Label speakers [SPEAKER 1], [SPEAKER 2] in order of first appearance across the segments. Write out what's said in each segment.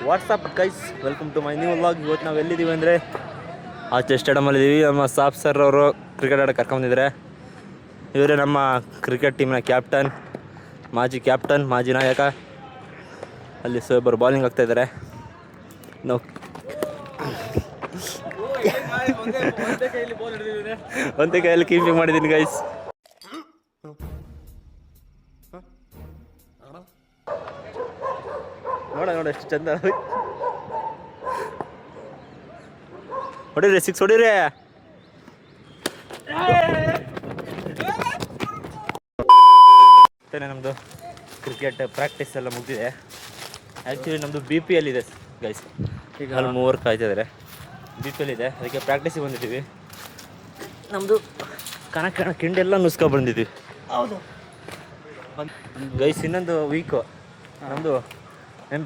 [SPEAKER 1] WhatsApp guys, welcome to my new vlog. ಇವತ್ತು ನಾವು ಎಲ್ಲಿದ್ದೀವಿ ಅಂದರೆ ಆಚೆ ಸ್ಟೇಡಿಯಮಲ್ಲಿ ಇದ್ದೀವಿ. ನಮ್ಮ ಸಾಫ್ ಸರ್ ಅವರು ಕ್ರಿಕೆಟ್ ಆಡೋಕ್ಕೆ ಕರ್ಕೊಂಡಿದ್ದಾರೆ. ಇವರೇ ನಮ್ಮ ಕ್ರಿಕೆಟ್ ಟೀಮ್ನ ಕ್ಯಾಪ್ಟನ್, ಮಾಜಿ ನಾಯಕ. ಅಲ್ಲಿ ಸೋಬರು ಬಾಲಿಂಗ್ ಆಗ್ತಾಯಿದ್ದಾರೆ. ನಾವು ಒಂದೇ ಕೈಯಲ್ಲಿ ಕೀಪಿಂಗ್ ಮಾಡಿದ್ದೀನಿ ಗೈಸ್. ನೋಡ ಎಷ್ಟು ಚಂದ ಹೊಡಿರಿ, 6 ಹೊಡಿರಿ. ಮತ್ತೆ ನಮ್ಮದು ಕ್ರಿಕೆಟ್ ಪ್ರಾಕ್ಟೀಸ್ ಎಲ್ಲ ಮುಗಿದಿದೆ. ಆ್ಯಕ್ಚುಲಿ ನಮ್ಮದು BPL ಇದೆ ಗೈಸ್. ಈಗ ಅಲ್ಲಿ 3 ಕಾಯ್ತಿದ್ದಾರೆ. BPL ಇದೆ, ಅದಕ್ಕೆ ಪ್ರಾಕ್ಟೀಸಿಗೆ ಬಂದಿದ್ದೀವಿ. ನಮ್ಮದು ಕಣ ಕಿಂಡೆಲ್ಲ ನುಸ್ಕೊ ಬಂದಿದ್ದೀವಿ. ಹೌದು ಗೈಸ್, ಇನ್ನೊಂದು ವೀಕು ನಮ್ಮದು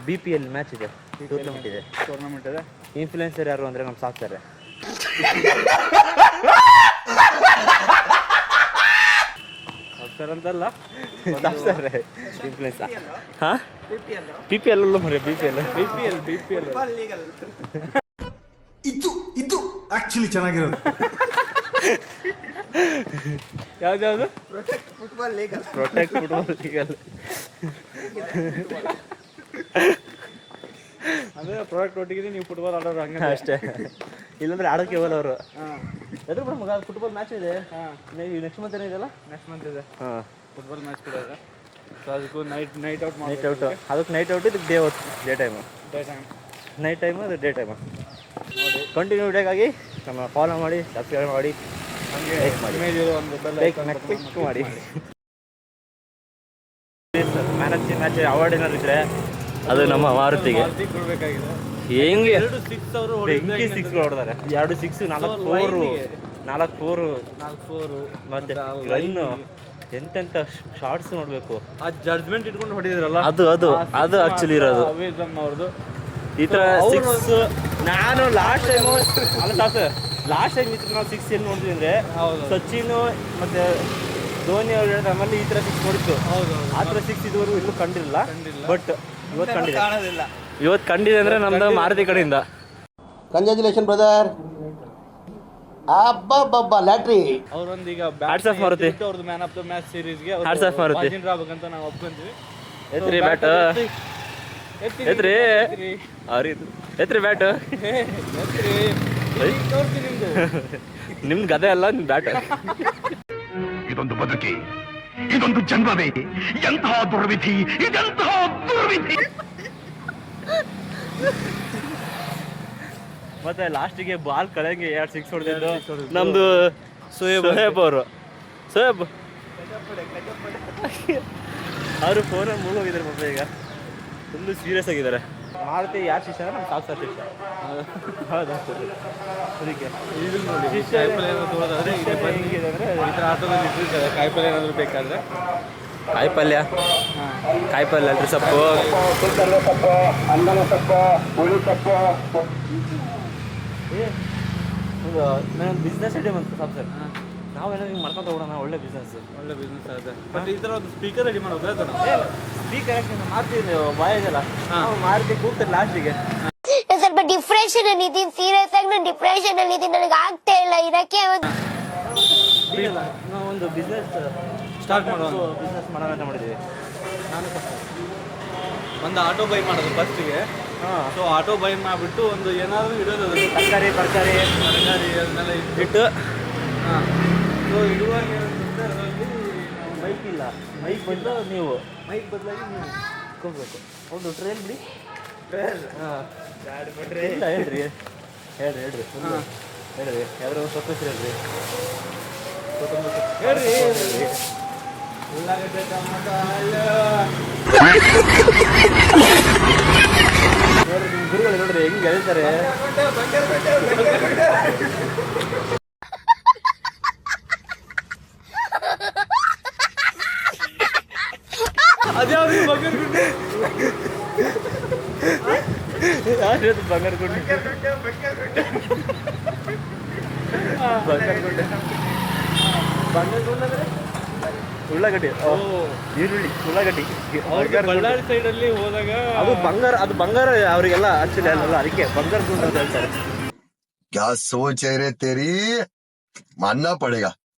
[SPEAKER 1] BPL ಮ್ಯಾಚ್ ಇದೆ, ಟೂರ್ನಮೆಂಟ್ ಇದೆ. ಇನ್ಫ್ಲುಯೆನ್ಸರ್ ಯಾರು ಅಂದರೆ ನಮ್ಮ ಸಾಕ್ತಾರೆ. ಅಂತಲ್ಲ ಇನ್ಫ್ಲುಯೆನ್ಸ್. ಹಾಂ PPL ಅಲ್ಲ ಮರೆ, BPL
[SPEAKER 2] ಇದು ಆಕ್ಚುಲಿ ಚೆನ್ನಾಗಿರೋದು.
[SPEAKER 1] ಯಾವ್ದು
[SPEAKER 2] ಪ್ರೊಟೆಕ್ಟ್ ಫುಟ್ಬಾಲ್ ಲೀಗಲ್.
[SPEAKER 1] ಅಂದರೆ ಪ್ರಾಡಕ್ಟ್ ಒಟ್ಟಿಗೆ ನೀವು ಫುಟ್ಬಾಲ್ ಆಡೋರು ಹಂಗೆ ಅಷ್ಟೇ. ಇಲ್ಲಾಂದ್ರೆ ಆಡೋಕ್ಕೆ ಹೋಗಲ್ಲ ಅವರು. ಎದುರು ಬಿಡ ಮಗ, ಫುಟ್ಬಾಲ್ ಮ್ಯಾಚ್ ಇದೆ. ನೆಕ್ಸ್ಟ್ ಮಂತ್ ಏನೋ ಇದೆಯಲ್ಲ? ನೆಕ್ಸ್ಟ್ ಮಂತ್ ಇದೆ. ಹಾಂ, ಫುಟ್ಬಾಲ್ ಮ್ಯಾಚ್ ಕೂಡ ಇದೆ. ಸೊ ಅದಕ್ಕೂ ನೈಟ್ ಔಟ್ ಅದಕ್ಕೆ ನೈಟ್ ಔಟ್, ಇದಕ್ಕೆ ಡೇ ಟೈಮು. ನೈಟ್ ಟೈಮು, ಅದು ಡೇ ಟೈಮು. ನೋಡಿ, ಕಂಟಿನ್ಯೂ ವಿಡಿಯೋಗಾಗಿ ನಮ್ಮ ಫಾಲೋ ಮಾಡಿ, ಸಬ್ಸ್ಕ್ರೈಬ್ ಮಾಡಿ, ಹಂಗೆ ಲೈಕ್ ಮಾಡಿ. ಮ್ಯಾಚ್ ಅವಾರ್ಡ್ ಏನಾದ್ರು ಇದ್ರೆ ಅದು ನಮ್ಮ ಮಾರುತಿಗೆ ಹೆಂಗೆ 6 ಹೊಡೆದಾರೆ. 2 6, 4 4 ಮತ್ತೆ ರನ್ನು, ಎಂತೆಂಥ ಶಾರ್ಟ್ಸ್ ನೋಡಬೇಕು. ಆ ಜಡ್ಜ್ಮೆಂಟ್ ಇಟ್ಕೊಂಡು ಹೊಡಿದ್ರಲ್ಲ, ಅದು ಆಕ್ಚುಲಿ ಇರೋದು ಅವ್ರದ್ದು. ಈ ಥರ 6 ನಾನು ಲಾಸ್ಟ್ ಟೈಮ್ ನಾವು 6 ಏನು ನೋಡಿದ್ವಿ ಅಂದರೆ ಸಚಿನ್ ಮತ್ತು ಧೋನಿ ಅವ್ರು ಹೇಳಿದ್ರೆ ನಮ್ಮಲ್ಲಿ ಈ ಥರ 6 ನೋಡಿತ್ತು. ಆ ಥರ 6 ಇದುವರೆಗೂ ಇಲ್ಲೂ ಕಂಡಿಲ್ಲ. ಬಟ್ ಇವತ್ತು ಕಂಡಿದೆ ಅಂದರೆ ನಮ್ದು ಮಾರುತಿ ಕಡೆಯಿಂದ.
[SPEAKER 3] Congratulation brother. ಅಬ್ಬಬ್ಬಬ್ಬ ಲ್ಯಾಟ್ರಿ.
[SPEAKER 1] ಅವರೊಂದು ಈಗ ಹ್ಯಾಟ್ಸ್ ಆಫ್ ಮಾರುತಿ, ಅವ್ರದ್ದು ಮ್ಯಾನ್ ಆಫ್ ದ ಮ್ಯಾಚ್ ಸೀರೀಸ್ಗೆ ಹ್ಯಾಟ್ಸ್ ಆಫ್ ಮಾರುತಿ ಆಗ್ಬೇಕಂತ ನಾವು ಒಪ್ಕೊಂತೀವಿ. ಎತ್ರಿ ಬ್ಯಾಟ್, ಎತ್ರಿ ಬ್ಯಾಟ್. ನಿಮ್ದು ಗದೆ ಅಲ್ಲ, ನಿಮ್ ಬ್ಯಾಟ್.
[SPEAKER 4] ಇದೊಂದು ಬದುಕಿ, ಇದೊಂದು ಜನ್ಮವೇ, ಎಂತಹ ದುರ್ವಿಧಿ, ಇದೆಂತಹ ದುರ್ವಿಧಿ.
[SPEAKER 1] ಮತ್ತೆ ಲಾಸ್ಟಿಗೆ ಬಾಲ್ ಕಳೆಂಗೆ 2 6 ಹೊಡೆದಿದ್ದು ನಮ್ದು ಸೋಯಬ್ ಅವರು. ಅವರು ಫೋನಲ್ಲಿ ಮುಳುಗೋಗಿದ್ದಾರೆ ಮತ್ತೆ. ಈಗ ಫುಲ್ಲು ಸೀರಿಯಸ್ ಆಗಿದ್ದಾರೆ. ಮಾರುತಿ ಯಾರು ಶಿಷ್ಯ ಅಂದ್ರೆ ನಮ್ಮ ಸಾಕು ಸರ್ ಶಿಷ್ಯ. ಹೌದು, ಅದಕ್ಕೆ ಶಿಷ್ಯ ಹೆಂಗಿದೆ ಅಂದರೆ ಈ ಥರ ಆಟೋದಲ್ಲಿ ಇಟ್ಟಿರ್ತಾರೆ. ಕಾಯಿಪಲ್ಯ ಏನಾದರೂ ಬೇಕಾದರೆ ಕಾಯಿಪಲ್ಯ ಅಲ್ರಿ, ಸೊಪ್ಪು. ನಾನು ಬಿಸ್ನೆಸ್ ಐಡಿಯಾ ಬಂತು ಸಾಕು ಸರ್. ನಾವೇನೋ ಹಿಂಗೆ ಮಾಡ್ಕೊಂಡು ಹೋಗೋಣ, ಒಳ್ಳೆ ಬಿಸ್ನೆಸ್ ಆಗುತ್ತೆ. ಬಟ್ ಈ ಥರ ಒಂದು ಸ್ಪೀಕರ್ ರೆಡಿ ಮಾಡೋದು ಸ್ಪೀಕರ್ ಮಾರುತಿ ಬಾಯ್ ಇದೆಯಲ್ಲ, ಮಾರುತಿ ಕೂಗ್ತಾರೆ ಲಾಸ್ಟಿಗೆ.
[SPEAKER 5] ಸ್ವಲ್ಪ ಡಿಪ್ರೆಷನ್ ಅಲ್ಲಿ ಇದ್ದೀನಿ, ಸೀರಿಯಸ್ ಆಗಿ ನಾನು ಡಿಪ್ರೆಷನ್ ಅಲ್ಲಿ ಇದ್ದೀನಿ, ನನಗೆ ಆಗ್ತಾ ಇಲ್ಲ ಇರಕ್ಕೆ.
[SPEAKER 1] ನಾವು ಒಂದು ಬಿಸ್ನೆಸ್ ಸ್ಟಾರ್ಟ್ ಮಾಡೋಣ ಅಂತ ಮಾಡಿದ್ದೀವಿ. ನಾನು ಒಂದು ಆಟೋ ಬೈ ಮಾಡೋದು ಫಸ್ಟಿಗೆ. ಸೊ ಆಟೋ ಬೈ ಮಾಡಿಬಿಟ್ಟು ಒಂದು ಏನಾದರೂ ಇಡೋದು, ತರಕಾರಿ ಅದನ್ನೆಲ್ಲ ಇಟ್ಟು. ಸೊ ಇಡುವಾಗ ಏನಂತಂದರೆ ಅದರಲ್ಲಿ ಮೈಕ್ ಇಲ್ಲ, ಮೈಕ್ ಬಂದು ನೀವು ಮೈಕ್ ಬದಲಾಗಿ ನೀವು ಹೋಗ್ಬೇಕು. ಒಂದು ಟ್ರೈನ್ ಬಿಡಿ. ಇಲ್ಲ ಹೇಳ್ರಿ ಯಾವ್ದಾರು ಒಂದು ಸೊಪ್ಪು ಹೇಳ್ರಿ. ಉಳ್ಳಾಗಡ್ಡೆ, ಟೊಮೊಟೊ, ನೋಡ್ರಿ ನಿಮ್ಮ ಗುರುಗಳು ನೋಡ್ರಿ ಹೆಂಗೆ ಹೇಳ್ತಾರೆ. ಅದ್ಯಾವ್ದು ಬಂಗಾರಗುಂಡೆ? ಯಾವ್ದು ಬಂಗಾರಗುಂಡೆ? ಬಂಗಾರಗುಂಡೆ ಅಂದರೆ ಉಳ್ಳಾಗಡ್ಡಿ ಈರುಳ್ಳಿ ಉಳ್ಳಾಗಡ್ಡಿ
[SPEAKER 6] ಬಳ್ಳಾರಿ ಸೈಡ್ ಅಲ್ಲಿ ಹೋದಾಗ
[SPEAKER 1] ಅದು ಬಂಗಾರ ಅವರಿಗೆಲ್ಲ ಆಕ್ಚುಲಿ ಅಲ್ಲ ಅದಕ್ಕೆ ಬಂಗಾರ ಅಂತ ಹೇಳ್ತಾರೆ.
[SPEAKER 7] क्या सोच है रे तेरी मानना पड़ेगा.